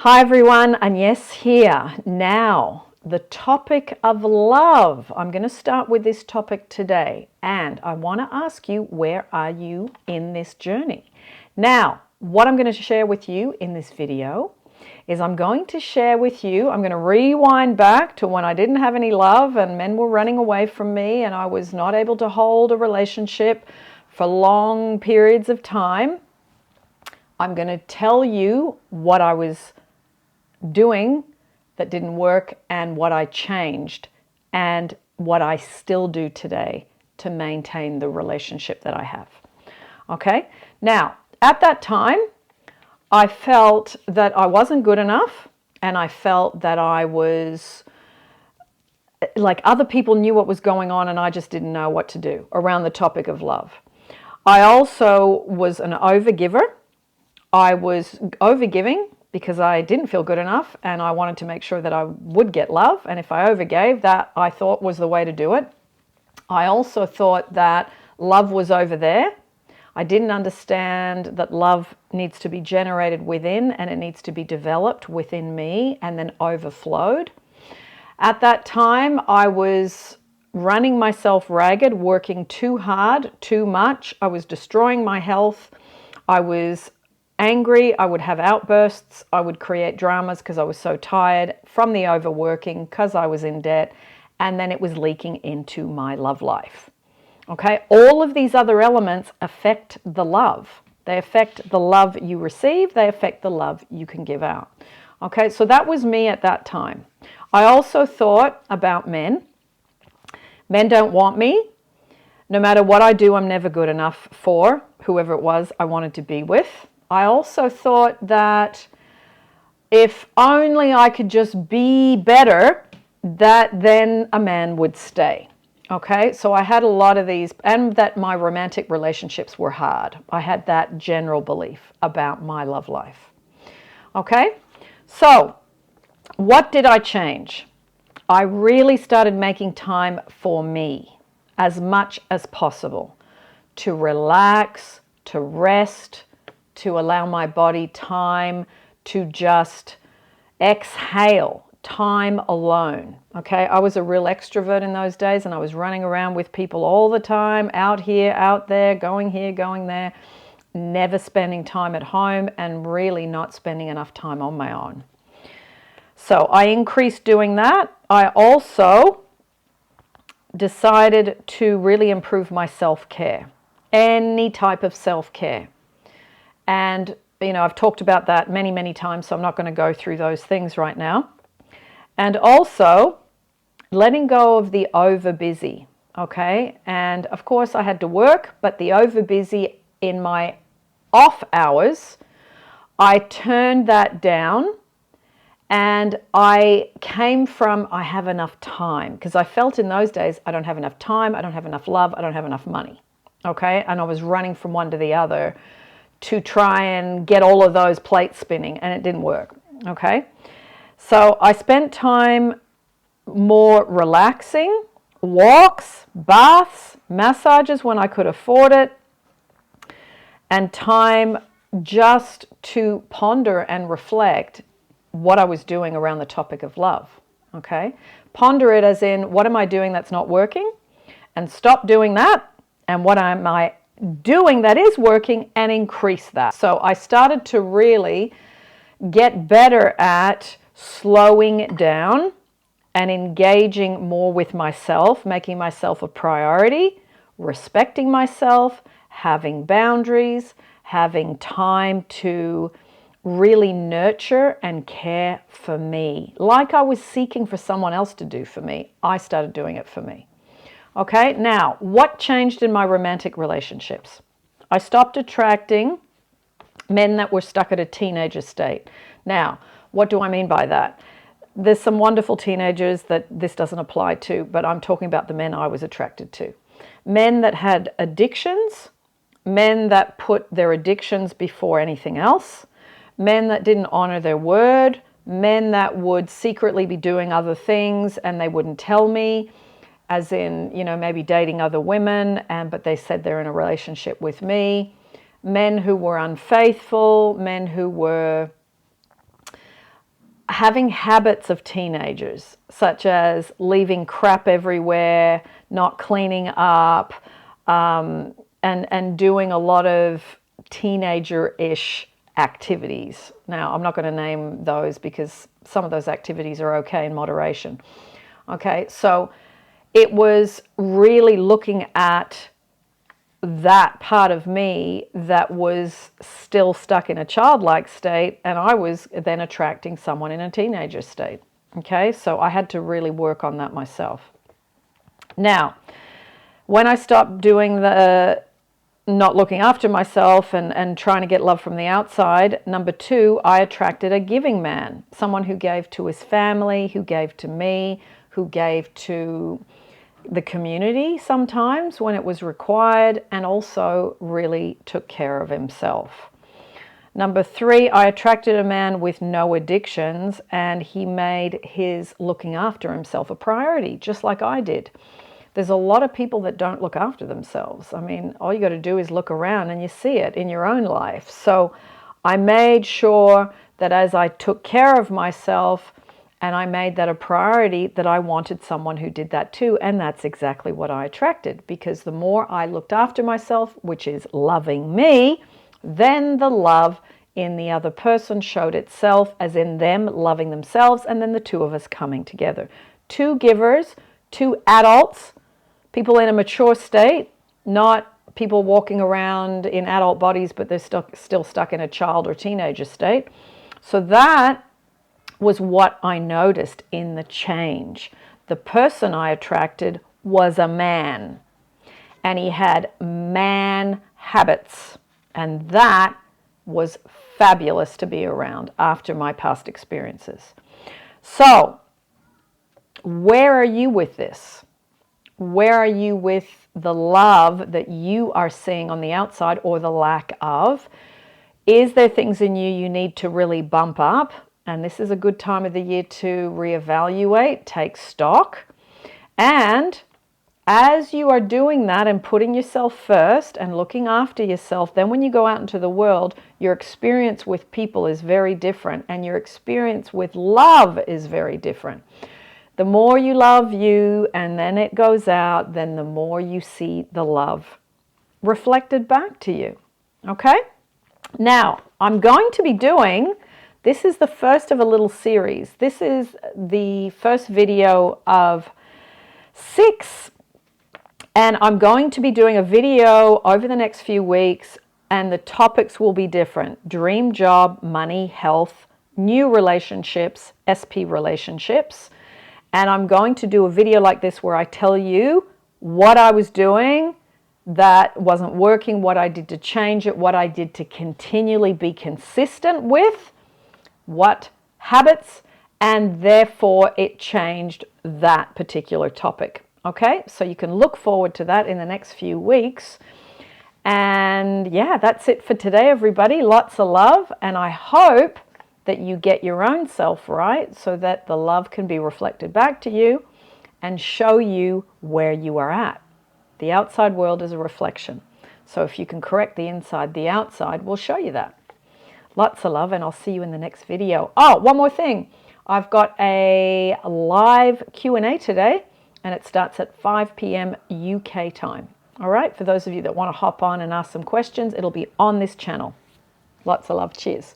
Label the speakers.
Speaker 1: Hi everyone, Agnes here. Now, the topic of love. I'm going to start with this topic today, and I want to ask you, where are you in this journey? Now, what I'm going to share with you in this video is I'm going to rewind back to when I didn't have any love and men were running away from me and I was not able to hold a relationship for long periods of time. I'm going to tell you what I was doing that didn't work and what I changed and what I still do today to maintain the relationship that I have. Okay? Now, at that time, I felt that I wasn't good enough, and I felt that I was like other people knew what was going on and I just didn't know what to do around the topic of love. I also was an overgiver. I was overgiving because I didn't feel good enough and I wanted to make sure that I would get love. And if I overgave, that I thought was the way to do it. I also thought that love was over there. I didn't understand that love needs to be generated within and it needs to be developed within me and then overflowed. At that time, I was running myself ragged, working too hard, too much. I was destroying my health. I was angry. I would have outbursts. I would create dramas because I was so tired from the overworking, because I was in debt, and then it was leaking into my love life. Okay, all of these other elements affect the love. They affect the love you receive. They affect the love you can give out. Okay, so that was me at that time. I also thought about men. Men don't want me. No matter what I do, I'm never good enough for whoever it was I wanted to be with. I also thought that if only I could just be better, that then a man would stay. Okay, so I had a lot of these, and that my romantic relationships were hard. I had that general belief about my love life. Okay, so what did I change? I really started making time for me as much as possible to relax, to rest, to allow my body time to just exhale, time alone. Okay, I was a real extrovert in those days and I was running around with people all the time, out here, out there, going there, never spending time at home and really not spending enough time on my own. So I increased doing that. I also decided to really improve my self-care, any type of self-care. And, you know, I've talked about that many, many times, so I'm not going to go through those things right now. And also letting go of the over-busy, okay? And, of course, I had to work, but the over-busy in my off hours, I turned that down. And I came from, I have enough time, because I felt in those days, I don't have enough time, I don't have enough love, I don't have enough money, okay? And I was running from one to the other to try and get all of those plates spinning, and it didn't work, okay? So I spent time more relaxing, walks, baths, massages when I could afford it, and time just to ponder and reflect what I was doing around the topic of love, okay? Ponder it as in, what am I doing that's not working? And stop doing that. And what am I doing that is working, and increase that. So I started to really get better at slowing down and engaging more with myself, making myself a priority, respecting myself, having boundaries, having time to really nurture and care for me. Like I was seeking for someone else to do for me, I started doing it for me. Okay, now, what changed in my romantic relationships? I stopped attracting men that were stuck at a teenager state. Now, what do I mean by that? There's some wonderful teenagers that this doesn't apply to, but I'm talking about the men I was attracted to. Men that had addictions, men that put their addictions before anything else, men that didn't honor their word, men that would secretly be doing other things and they wouldn't tell me, as in, you know, maybe dating other women, but they said they're in a relationship with me. Men who were unfaithful, men who were having habits of teenagers, such as leaving crap everywhere, not cleaning up, and doing a lot of teenager-ish activities. Now, I'm not going to name those because some of those activities are okay in moderation. Okay, so it was really looking at that part of me that was still stuck in a childlike state, and I was then attracting someone in a teenager state. Okay, so I had to really work on that myself. Now, when I stopped doing the not looking after myself and trying to get love from the outside, number two, I attracted a giving man, someone who gave to his family, who gave to me, who gave to the community sometimes when it was required, and also really took care of himself. Number three, I attracted a man with no addictions, and he made his looking after himself a priority, just like I did. There's a lot of people that don't look after themselves. I mean, all you got to do is look around and you see it in your own life. So I made sure that as I took care of myself and I made that a priority, that I wanted someone who did that too. And that's exactly what I attracted, because the more I looked after myself, which is loving me, then the love in the other person showed itself, as in them loving themselves, and then the two of us coming together. Two givers, two adults, people in a mature state, not people walking around in adult bodies, but they're still stuck in a child or teenager state. So that was what I noticed in the change. The person I attracted was a man, and he had man habits, and that was fabulous to be around after my past experiences. So, where are you with this? Where are you with the love that you are seeing on the outside, or the lack of? Is there things in you need to really bump up? And this is a good time of the year to reevaluate, take stock. And as you are doing that and putting yourself first and looking after yourself, then when you go out into the world, your experience with people is very different, and your experience with love is very different. The more you love you and then it goes out, then the more you see the love reflected back to you. Okay? Now, I'm going to be doing, this is the first of a little series. This is the first video of 6. And I'm going to be doing a video over the next few weeks, and the topics will be different. Dream job, money, health, new relationships, SP relationships. And I'm going to do a video like this where I tell you what I was doing that wasn't working, what I did to change it, what I did to continually be consistent with, what habits, and therefore it changed that particular topic. Okay, so you can look forward to that in the next few weeks. And yeah, that's it for today, everybody. Lots of love, and I hope that you get your own self right so that the love can be reflected back to you and show you where you are at. The outside world is a reflection. So if you can correct the inside, the outside will show you that. Lots of love, and I'll see you in the next video. Oh, one more thing. I've got a live Q&A today, and it starts at 5 p.m. UK time. All right, for those of you that want to hop on and ask some questions, it'll be on this channel. Lots of love. Cheers.